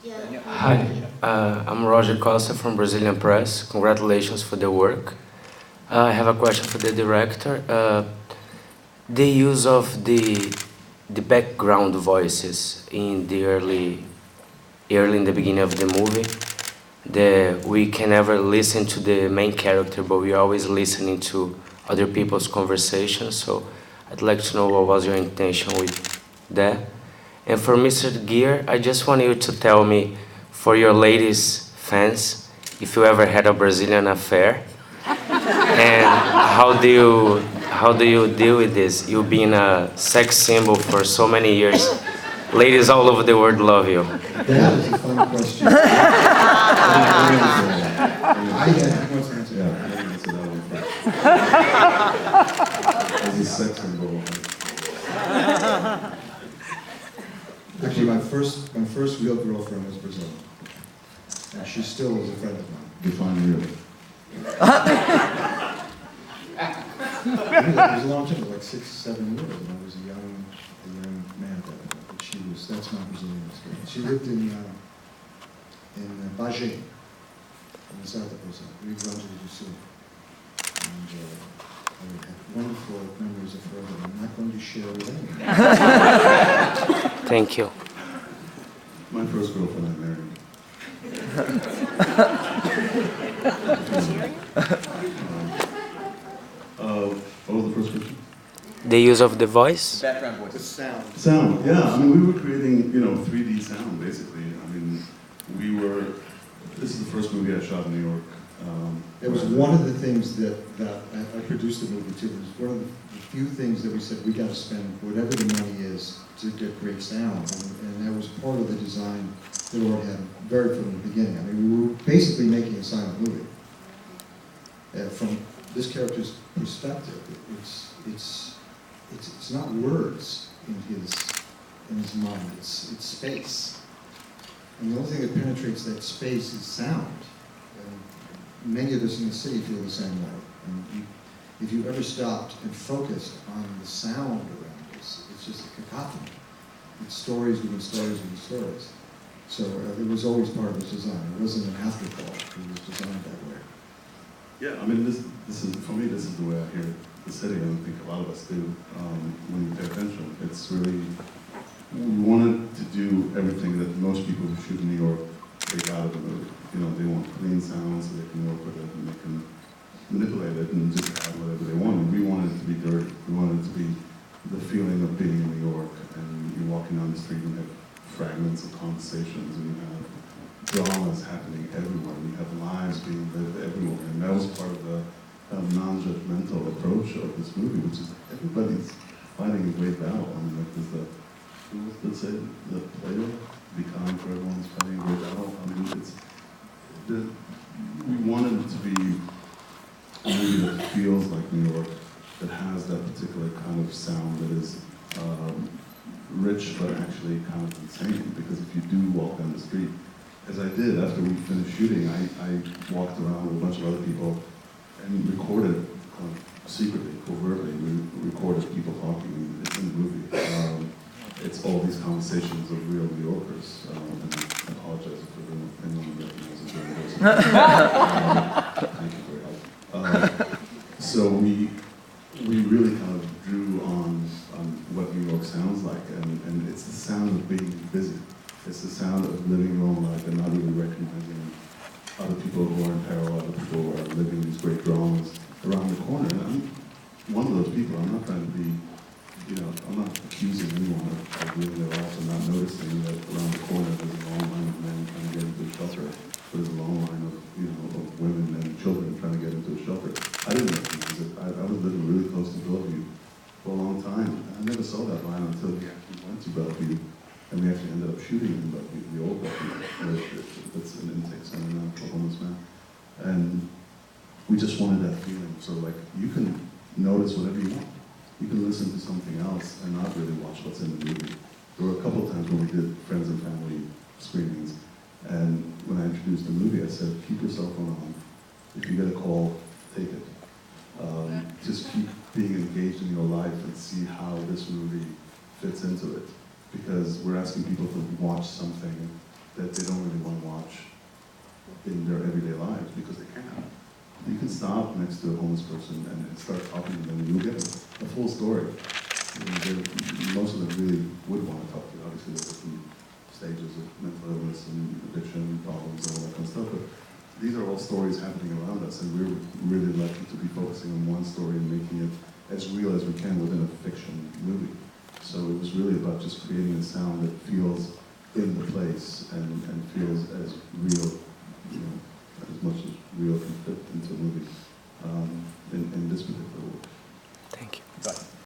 Hi, I'm Roger Costa from Brazilian Press. Congratulations for the work. I have a question for the director. The use of the background voices in the early in the beginning of the movie, we can never listen to the main character, but we're always listening to other people's conversations. So I'd like to know what was your intention with that. And for Mr. Gere, I just want you to tell me, for your ladies fans, if you ever had a Brazilian affair, and how do you deal with this? You being a sex symbol for so many years, ladies all over the world love you. That is a fun question. As a sex symbol. Actually, my first real girlfriend was Brazilian. And she still is a friend of mine. Define real. It was a long time, like 6, 7 years, and I was a young man then. But that's my Brazilian experience. She lived in Bagé, in the south of Brazil, Rio Grande do Sul. And I have wonderful memories of her that I'm not going to share with anyone. Thank you. My first girlfriend I married. What was the first question? The use of the voice? Background voice. The sound. Sound, yeah. I mean, we were creating, 3D sound, basically. I mean, this is the first movie I shot in New York. It was one of the things that I produced the movie too. It was one of the few things that we said we got to spend whatever the money is to get great sound, and that was part of the design that Oren had very from the beginning. I mean, we were basically making a silent movie. From this character's perspective, it's not words in his mind. It's space, and the only thing that penetrates that space is sound. Many of us in the city feel the same way. And if you ever stopped and focused on the sound around us, it's just a cacophony. It's stories within stories within stories. So it was always part of his design. It wasn't an afterthought. It was designed that way. Yeah, I mean, this is, for me, this is the way I hear the city, and I think a lot of us do when you pay attention. It's really, we wanted to do everything that most people who shoot in New York take out of the movie. They want clean sounds so they can work with it and they can manipulate it and just add whatever they want. And we wanted it to be dirty. We wanted it to be the feeling of being in New York, and you're walking down the street and you have fragments of conversations, and you have dramas happening everywhere, and you have lives being lived everywhere. And that was part of the non-judgmental approach of this movie, which is everybody's fighting a great battle. I mean, like there's the player, be kind for everyone's fighting a great battle. I mean, we wanted it to be a movie that feels like New York, that has that particular kind of sound that is rich but actually kind of insane. Because if you do walk down the street, as I did after we finished shooting, I walked around with a bunch of other people and recorded secretly, covertly. We recorded people talking. It's in the movie. It's all these conversations of real New Yorkers. And I apologize if anyone recognizes it. Thank you for your help. So we really kind of drew on what New York sounds like, and it's the sound of being busy. It's the sound of living your own life and not really recognizing other people who are in peril, other people who are living these great dramas around the corner. And I'm one of those people. I'm not trying to be, I'm not accusing anyone of living their life and not noticing that around the corner there's a long line of men trying to get into a shelter. There's a long line of, of women and children trying to get into a shelter. I didn't recognize it. I was living really close to Bellevue for a long time. I never saw that line until we actually went to Bellevue, and we actually ended up shooting in Bellevue, the old Bellevue. That's an intake center now for homeless men. And we just wanted that feeling. So you can notice whatever you want. You can listen to something else and not really watch what's in the movie. There were a couple of times when we did friends and family screenings, and when I introduced the movie, I said, keep your cell phone on. If you get a call, take it. Just keep being engaged in your life and see how this movie fits into it. Because we're asking people to watch something that they don't stop next to a homeless person and start talking to them, you'll get a full story. Most of them really would want to talk to you. Obviously, there's different stages of mental illness and addiction problems and all that kind of stuff, but these are all stories happening around us, and we're really lucky to be focusing on one story and making it as real as we can within a fiction movie. So it was really about just creating a sound that feels in the place and feels as real, you know, as much as real can fit into a movie in this particular work. Thank you. Bye.